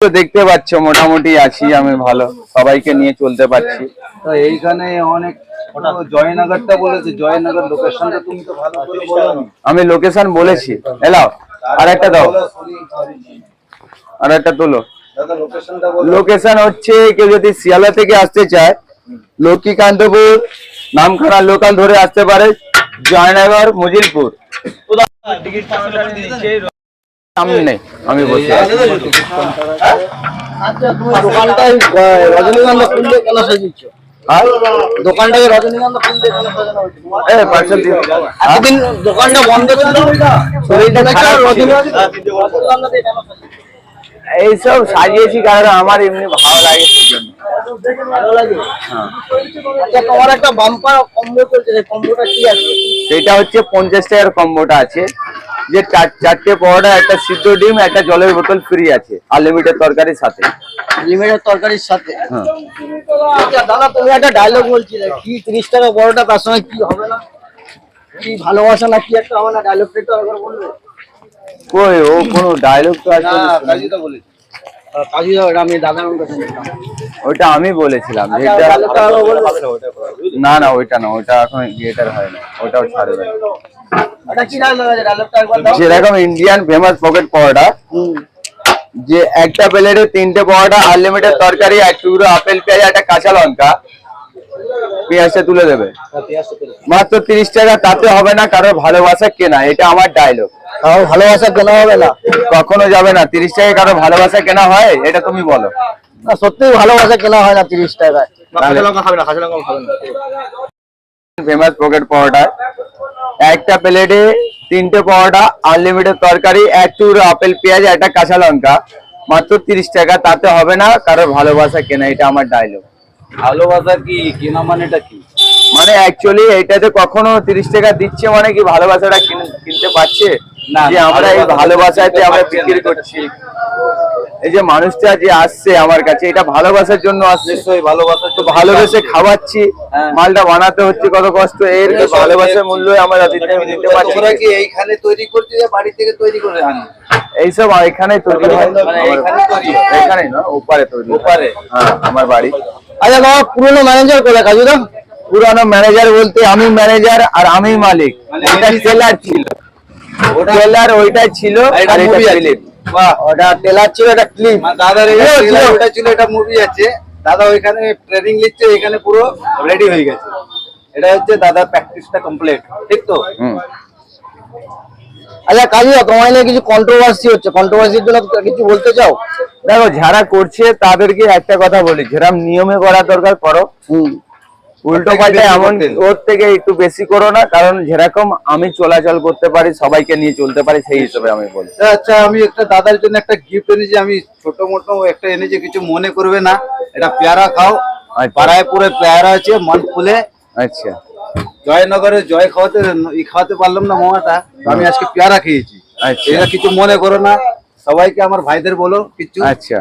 তো দেখতে পাচ্ছ মোটামুটি আছি আমি, ভালো সবাইকে নিয়ে চলতে পারছি। তো এইখানে অনেক জয়নগরটা বলেছে, জয়নগর লোকেশনটা তুমি তো ভালো করে বলো। আমি লোকেশন বলেছি, এলাও আর একটা দাও, আর একটা তোলো। লোকেশন হচ্ছে কেউ যদি শিয়ালদা থেকে আসতে চায়, লক্ষ্মীকান্তপুর নামখানা লোকাল ধরে আসতে পারে, জয়নগর মজিলপুর সামনে আমি বসে আছি। আচ্ছা, তুমি দোকানটায় রজনীগন্ধা ফুল দিয়ে কেন সাজিয়েছ? আর দোকানটাকে রজনীগন্ধা ফুল দিয়ে কেন সাজানো হয়েছে? পার্সেল দিয়ে এতদিন দোকানটা বন্ধ ছিল, শরীরটা খারাপ ছিল। রজনীগন্ধা দিয়ে কেন সাজিয়েছ? এইসব সাজিয়েছি কারণ আমার এমনি ভালো লাগে সেজন্য। ভালো লাগে। হ্যাঁ, আচ্ছা, তোমার একটা বাম্পার কম্বো চলছে, সেই কম্বোটা কি আছে? সেটা হচ্ছে 50 টাকার কম্বোটা আছে, যে চারটে পরোটা, একটা সিদ্ধ ডিম, একটা জলের বোতল ফ্রি আছে আনলিমিটেড তরকারির সাথে। লিমিটেড তরকারির সাথে। হ্যাঁ, আচ্ছা দাদা, তুমি একটা ডায়লগ বলছিলে কি 30 টাকা বড়টা, তার সঙ্গে কি হবে না, কি ভালোবাসা না কি একটা হবে না, ডায়লগটা একটু আরেকবার বলবে? কই ও কোনো ডায়লগ তো আছে? কাজীটা বলেছে। কাজী দাদা, আমি দাদার কাছে নিলাম। ওইটা আমি বলেছিলাম যেটা, না না ওইটা না, ওইটা এখন থিয়েটার হয় না, ওটাও ছাড়বে। এটা কি ডায়লগ আছে, ডায়লগটা একবার দাও। যেরকম ইন্ডিয়ান ফেমাস পকেট পরোটা, যে একটা প্লেটে 3টে পরোটা, আনলিমিটেড তরকারি, এক টুকরো আপেল পেঁয়াজ, একটা কাঁচা লঙ্কা, পেঁয়াজটা তুলে দেবে মাত্র 30 টাকা। তাতে হবে না কারোর ভালোবাসা কেনা, এটা আমার ডায়লগ। ভালোবাসা কেনা হবে না, কখনো যাবে না। 30 টাকায় কারো ভালোবাসা কেনা হয়? এটা তুমি বলো। না সত্যি ভালোবাসা কেনা হয় না 30 টাকায়। ফেমাস পকেট পরোটা, একটা প্লেটে 3টে পরোটা, আনলিমিটেড তরকারি, এক টুকরো আপেল পেঁয়াজ, একটা কাঁচা লঙ্কা, মাত্র 30 টাকা। তাতে হবে না কারোর ভালোবাসা কেনা, এটা আমার ডায়লগ। ভালোবাসা কি কেনা মানেটা কি? মানে অ্যাকচুয়ালি এইটাতে কখনো 30 টাকা দিচ্ছে মানে কি ভালোবাসাটা কিনতে পারছে না, যে আমরা এই ভালোবাসাতে আমরা বিক্রি করছি। এই যে মানুষটা যে আসছে আমার কাছে, এটা ভালোবাসার জন্য আসছে, ভালোবাসা তো ভালোবেসে খাওয়াচ্ছি, মালটা বানাতে হচ্ছে কত কষ্ট, এর ভালোবাসার মূল্য আমরা দিতে পারছি। তোমরা কি এইখানে তৈরি করছো না বাড়ি থেকে তৈরি করে আনি? এইসব এখানে তৈরি হয়, এখানে না ওপারে তৈরি, ওপারে। হ্যাঁ, আমার বাড়ি। আচ্ছা বাবা, পুরনো ম্যানেজার কোথায় কাজুদা? পুরানো ম্যানেজার বলতে আমি ম্যানেজার আর আমি মালিক। এটা সেলার ছিল, টেলার ওইটা ছিল, আর এটা ক্লিপ। বাহ, ওটা টেলার ছিল, এটা ক্লিপ। দাদার ওটা ছিল, এটা মুভি আছে। দাদা ওইখানে ট্রেনিং নিচ্ছে, এখানে পুরো রেডি হয়ে গেছে। এটা হচ্ছে দাদার প্র্যাকটিসটা কমপ্লিট, ঠিক তো? আচ্ছা কাজুদা, তোমার নিয়ে কিছু কন্ট্রোভার্সি হচ্ছে, কন্ট্রোভার্সির জন্য কিছু বলতে চাও? দেখো, যারা করছে তাদেরকে একটা কথা বলি, যেরকম নিয়মে করা দরকার করো, উল্টো পাল্টা এমন ওর থেকে একটু বেশি করো না, কারণ যেরকম আমি চলাচল করতে পারি, সবাইকে নিয়ে চলতে পারি, সেই হিসেবে আমি বলি। আচ্ছা, আমি একটা দাদার জন্য একটা গিফট এনেছি, আমি ছোট মোটো একটা এনেছি, কিছু মনে করবে না। এটা পেয়ারা খাও, পাড়ায় পুরো পেয়ারা আছে, মন খুলে। আচ্ছা, জয়নগরে জয় খাওয়াতে পারলাম না মামাটা, আমি আজকে পেয়ারা খেয়েছি। এটা কিছু মনে করো না, সবাইকে আমার ভাইদের বলো কিছু। আচ্ছা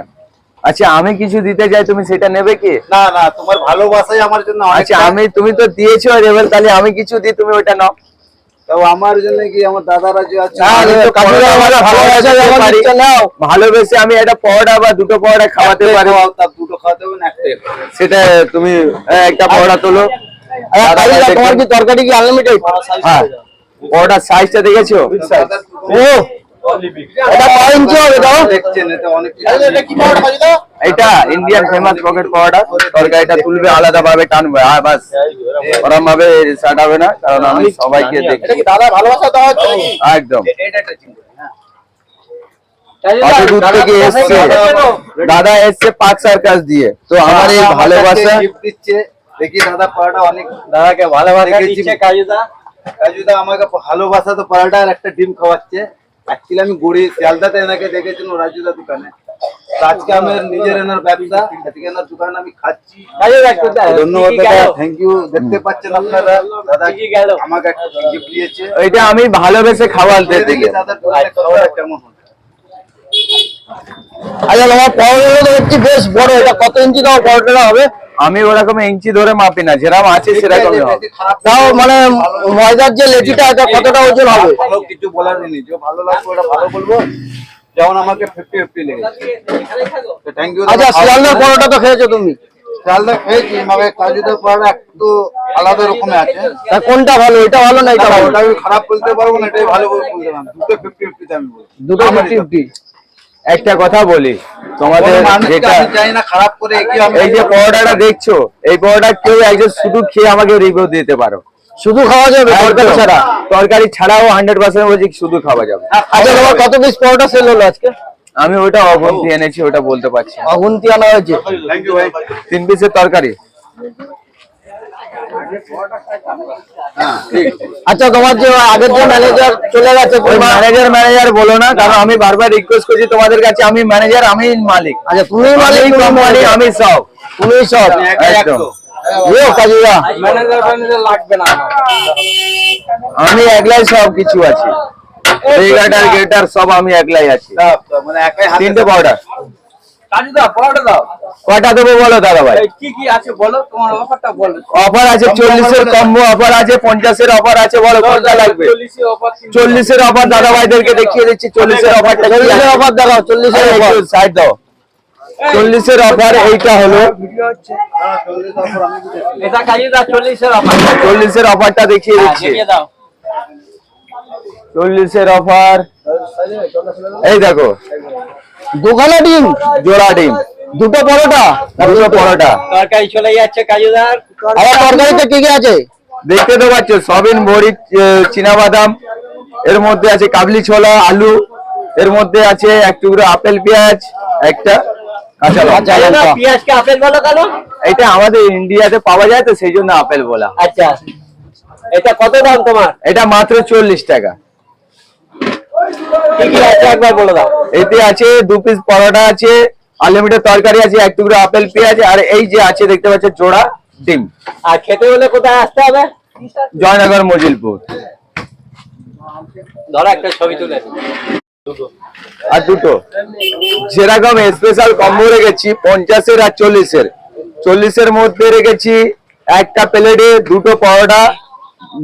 আচ্ছা, আমি কিছু দিতে চাই, তুমি সেটা নেবে কি? না না, তোমার ভালোবাসাই আমার জন্য। আচ্ছা, তুমি তো দিয়েছো এবার, তাহলে আমি কিছু দিই, তুমি ওইটা নাও। তো আমার জন্য কি আমার দাদারা যে আছে, ভালোবেসে আমি একটা পরোটা বা দুটো পরোটা খাওয়াতে পারি। দুটো খাওয়াতে হবে না, একটাই। সেটা তুমি একটা পরোটা তোলো। তোমার কি তরকারি কি আনলিমিটেড? হ্যাঁ, পরোটার সাইজটা দেখেছো? ও, এটা কয় ইঞ্চি হবে দাও? এটা ইন্ডিয়ান ফেমাস পকেট পরোটা, তরকারিটা তুলবে আলাদা ভাবে, টানবে, আর বাস ওরম ভাবে স্টার্ট হবে না, কারণ আমি সবাইকে দেখি। দাদা ভালোবাসা দাও একদম। কত দূর থেকে এসছে দাদা, এসছে পার্ক সার্কাস দিয়ে, তো আমার এই ভালোবাসা দিচ্ছে। দেখি দাদা পরোটা অনেক, দাদাকে ভালোবাসা দিচ্ছে কাজুদা। কাজুদা আমাকে ভালোবাসা তো পরোটা আর একটা ডিম খাওয়াচ্ছে। অ্যাকচুয়ালি আমি গুড়ি শিয়ালদাতে এনাকে দেখেছিলাম রাজুদা দোকানে, আজকে আমার নিজের এনার ব্যবসা, আজকে এনার দোকানে আমি খাচ্ছি। ধন্যবাদ দাদা, থ্যাংক ইউ। দেখতে পাচ্ছেন আপনারা, দাদা আমাকে একটা গিফট দিয়েছে। এটা আমি ভালোবেসে খাওয়াতে দিকে। দাদার খাওয়াটা কেমন হয়? আচ্ছা, আমার পরোটা তো দেখছি বেশ বড়, এটা কত ইঞ্চি দাও পরোটাটা হবে? আমি ওরকম ইঞ্চি ধরে মাপি না, যেরকম আছে সেরকমই হবে। তাও মানে ময়দার যে লেচিটা, এটা কতটা ওজন হবে? ভালো কিছু বলার নেই, যে ভালো লাগবে ওটা ভালো বলবো। যেমন আমাকে 50-50 লেগেছে। Thank you. আচ্ছা শিয়ালদার পরোটা তো খেয়েছো তুমি, চালটা খেয়েছি, মানে কাজুদার পরোটা একটু আলাদা রকমের আছে। তা কোনটা ভালো, এটা ভালো না এটা ভালো? ওটা আমি খারাপ বলতে পারবো না, এটাই ভালো বলতে পারবো না। দুটো 50-50 আমি বলবো। দুটো 50-50। একটা কথা বলি তোমাদের, যেটা আমি চাই না খারাপ করে এগিয়ে আমি এই যে পরোটাটা দেখছো, এই পরোটা কেউ একজন শুধু খেয়ে আমাকে রিভিউ দিতে পারো। শুধু খাওয়া যাবে তরকারি ছাড়া? তরকারি ছাড়াও 100% বলছি শুধু খাওয়া যাবে। আচ্ছা তোমার কত পিস পরোটা সেল হলো আজকে? আমি ওটা অগুন্তি এনেছি, ওটা বলতে পারছি না। অগুন্তি আনা হয়েছে। থ্যাংক ইউ ভাই। 3 পিসের তরকারি। আচ্ছা তোমার যে আগের যে ম্যানেজার চলে গেছে, ওই ম্যানেজার বলো না, কারণ আমি বারবার রিকোয়েস্ট করছি তোমাদের কাছে, আমি ম্যানেজার, আমি মালিক। আচ্ছা তুমি মালিক, কোম্পানি, আমি সব, তুমি সব একদম। কাজুদা ম্যানেজার লাগবে না। আমি একলাই সব কিছু আছি, রেগাটার গেটার সব আমি একলাই আছি। মানে একাই হাতে 3টে পাউডার। কাজুদা পরোটা দাও। কটা দেবো বলো দাদা ভাই? কি কি আছে বলো, তোমার অফারটা বলো। অফার আছে 40-এর কম্বো অফার আছে, 50-এর অফার আছে, বলো কোনটা লাগবে? 40-এর অফার দাদা ভাইদেরকে দেখিয়ে দিচ্ছি। 40-এর অফারটা, 40-এর অফার দেখাও, 40-এর অফার। সাইড দাও। 40-এর অফার এইটা হলো, এটা কাজুদা 40-এর অফার। 40-এর অফারটা দেখিয়ে দিচ্ছি। দাও। 40-এর অফার এই দেখো, দুখানা ডিম, জোড়া ডিম, দুটো পরোটা, দুটো পরোটা। তরকারি চলে যাচ্ছে কাজুদার। আবার তরকারিতে কি কি আছে? দেখতে তো পাচ্ছ, সবিন, বড়ি, চীনাবাদাম, এর মধ্যে আছে কাবলি ছোলা, আলু, এর মধ্যে আছে এক টুকরো আপেল, পেঁয়াজ, একটা কাঁচা লঙ্কা। পেঁয়াজকে আপেল বলো কেন? এটা আমাদের ইন্ডিয়াতে পাওয়া যায় তো, সেই জন্য আপেল বলা। আচ্ছা এটা কত দাম তোমার? এটা মাত্র 40 টাকা। কি কি আছে একবার বলে দাও। এতে আছে 2 পিস পরোটা আছে, আনলিমিটেড তরকারি আছে, এক টুকরো আপেল, পেঁয়াজ, আর এই যে আছে দেখতে পাচ্ছ জোড়া ডিম। আর খেতে হলে কোথায় আসতে হবে? জয়নগর, মজিলপুর। ধরো একটা ছবি তুলে। আর দুটো যেরকম স্পেশাল কম্বো রেখেছি 50-এর আর 40-এর। 40-এর মধ্যে রেখেছি একটা প্লেটে দুটো পরোটা,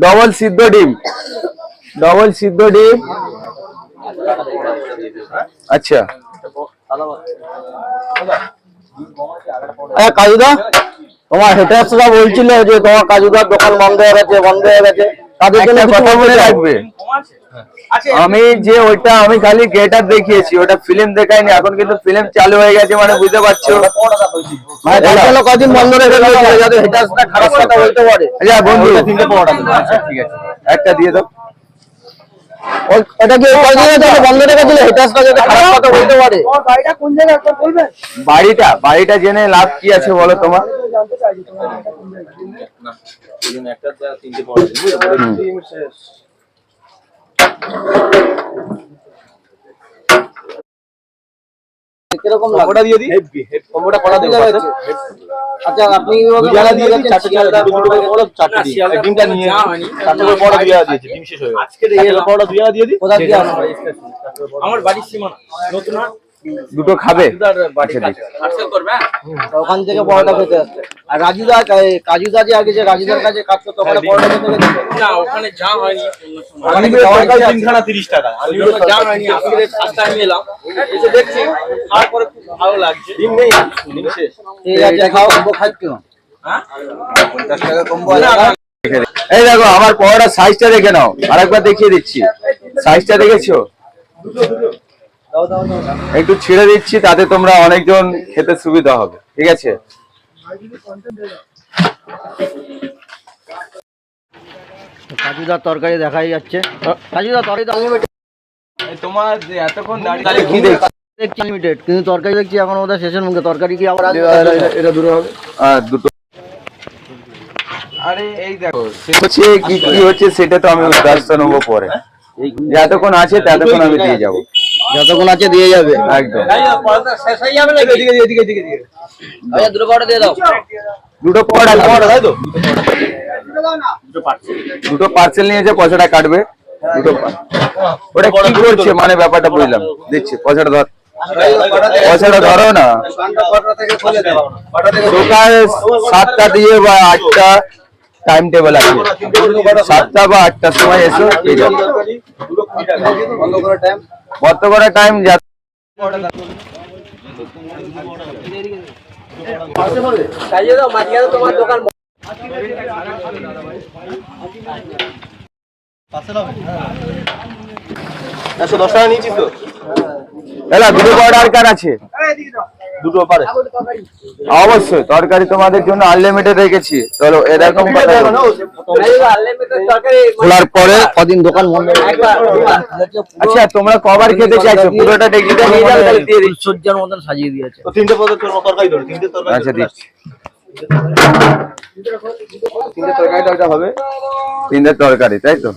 ডবল সিদ্ধ ডিম, ডবল সিদ্ধ ডিম। আচ্ছা কাজুদা তোমার হেটার্সরা বলছিল যে তোমার কাজুদার দোকান বন্ধ হয়ে গেছে, বন্ধ হয়ে গেছে, তাদের জন্য একটা কথা মনে রাখবে, আমি যে ওইটা আমি খালি গেটার দেখিয়েছি, ওটা ফিল্ম দেখাইনি। এখন কিন্তু ফিল্ম চালু হয়ে গেছে, মানে বুঝতে পারছো। মানে তার জন্য কদিন বন্ধ রেখে দিয়েছে যাতে হেটার্সরা খারাপ কথা বলতে পারে। আচ্ছা বন্ধু, 3টে পরোটা দেবো। আচ্ছা ঠিক আছে, একটা দিয়ে দাও। ওটা কি কদিনের জন্য বন্ধ রেখেছিল হেটার্সরা যাতে খারাপ কথা বলতে পারে? বাড়িটা কোন জায়গায় একবার বলবেন? বাড়িটা জেনে লাভ কি আছে বলো তোমার? জানতে চাইছি তোমার বাড়িটা কোন জায়গায়? কিরকম কম্বোটা দিয়ে দিই। কম্বোটা কটা দেবো? আচ্ছা আপনি দুজনা দিয়ে দিই, চারটে দুটো করে বড়, চারটে দিই। ডিমটা নিয়ে চারটে করে বড় দিয়ে দিয়েছি, ডিম শেষ হয়ে গেছে। আজকে এই বড় দিয়ে দিয়ে দিই। কোথা দিয়ে আসবে? আমার বাড়ির সীমানা নতুন না, দুটো খাবে? বাড়ির কাছে। ওখান থেকে বড়টা খেতে আসছে। আর কাজুদা যে আগে যে রাজুদার কাছে কাজ করতো ওখানে বড়টা খেতে গেছে? না ওখানে যা হয়নি। ওখানে তরকারি তিনখানা 30 টাকা। আমি যা হয়নি, আজকে ফার্স্ট টাইম এলাম, এসে দেখছি খাওয়ার পরে খুব ভালো লাগছে। ডিম নেই, ডিম শেষ। ঠিক আছে খাও, খাচ্ছ। হ্যাঁ 50 টাকা কম্বো আছে। এই দেখো আমার পরোটার সাইজটা দেখে নাও, আরেকবার দেখিয়ে দিচ্ছি। সাইজটা দেখেছো? একটু ছিঁড়ে দিচ্ছি, তাতে তোমরা অনেকজন খেতে সুবিধা হবে। ঠিক আছে, কাজুদার তরকারি দেখাই যাচ্ছে। কাজুদার তরকারি তো আনলিমিটেড, তোমার এতক্ষণ দাঁড়িয়ে কি দেখছি? দেখছি আনলিমিটেড, কিন্তু তরকারি দেখছি এখন ওদের শেষের মুখে। তরকারি কি আবার আসবে? এটা দুটো হবে, দুটো। আরে এই দেখো হচ্ছে কি কি হচ্ছে সেটা তো আমি ব্যবস্থা নেবো পরে। যতক্ষণ আছে ততক্ষণ আমি দিয়ে যাবো। যতক্ষণ আছে দিয়ে যাবে একদম। শেষ হয়ে যাবে নাকি? এদিকে এদিকে এদিকে এদিকে। আচ্ছা দুটো পরোটা দিয়ে দাও। দুটো পরোটা তাই তো? দুটো পার্সেল নিয়েছে, পয়সাটা কাটবে। দুটো ওটা কি করছে মানে ব্যাপারটা বুঝলাম। দিচ্ছি পয়সাটা, ধর পয়সাটা ধরো না। সকাল 7টা দিয়ে বা 8টা টাইম টেবিল আছে, 7টা বা 8টার সময় এসো পেয়ে যাবে। বন্ধ করার টাইম এলা দুটো পরোটা আর কার আছে? অবশ্যই তরকারি তোমাদের জন্য আনলিমিটেড রেখেছি। চলো এরকম কথা বলো। খোলার পরে কদিন দোকান বন্ধ আচ্ছা তোমরা কবার খেতে চাইছো? পুরোটা ডেকিটা নিয়ে যাবে তাহলে দিয়ে দিচ্ছি। সজ্জার মতন সাজিয়ে দিয়েছে। আচ্ছা দিচ্ছি। তিনটে তরকারি হবে, তিনটে তরকারি তাই তো?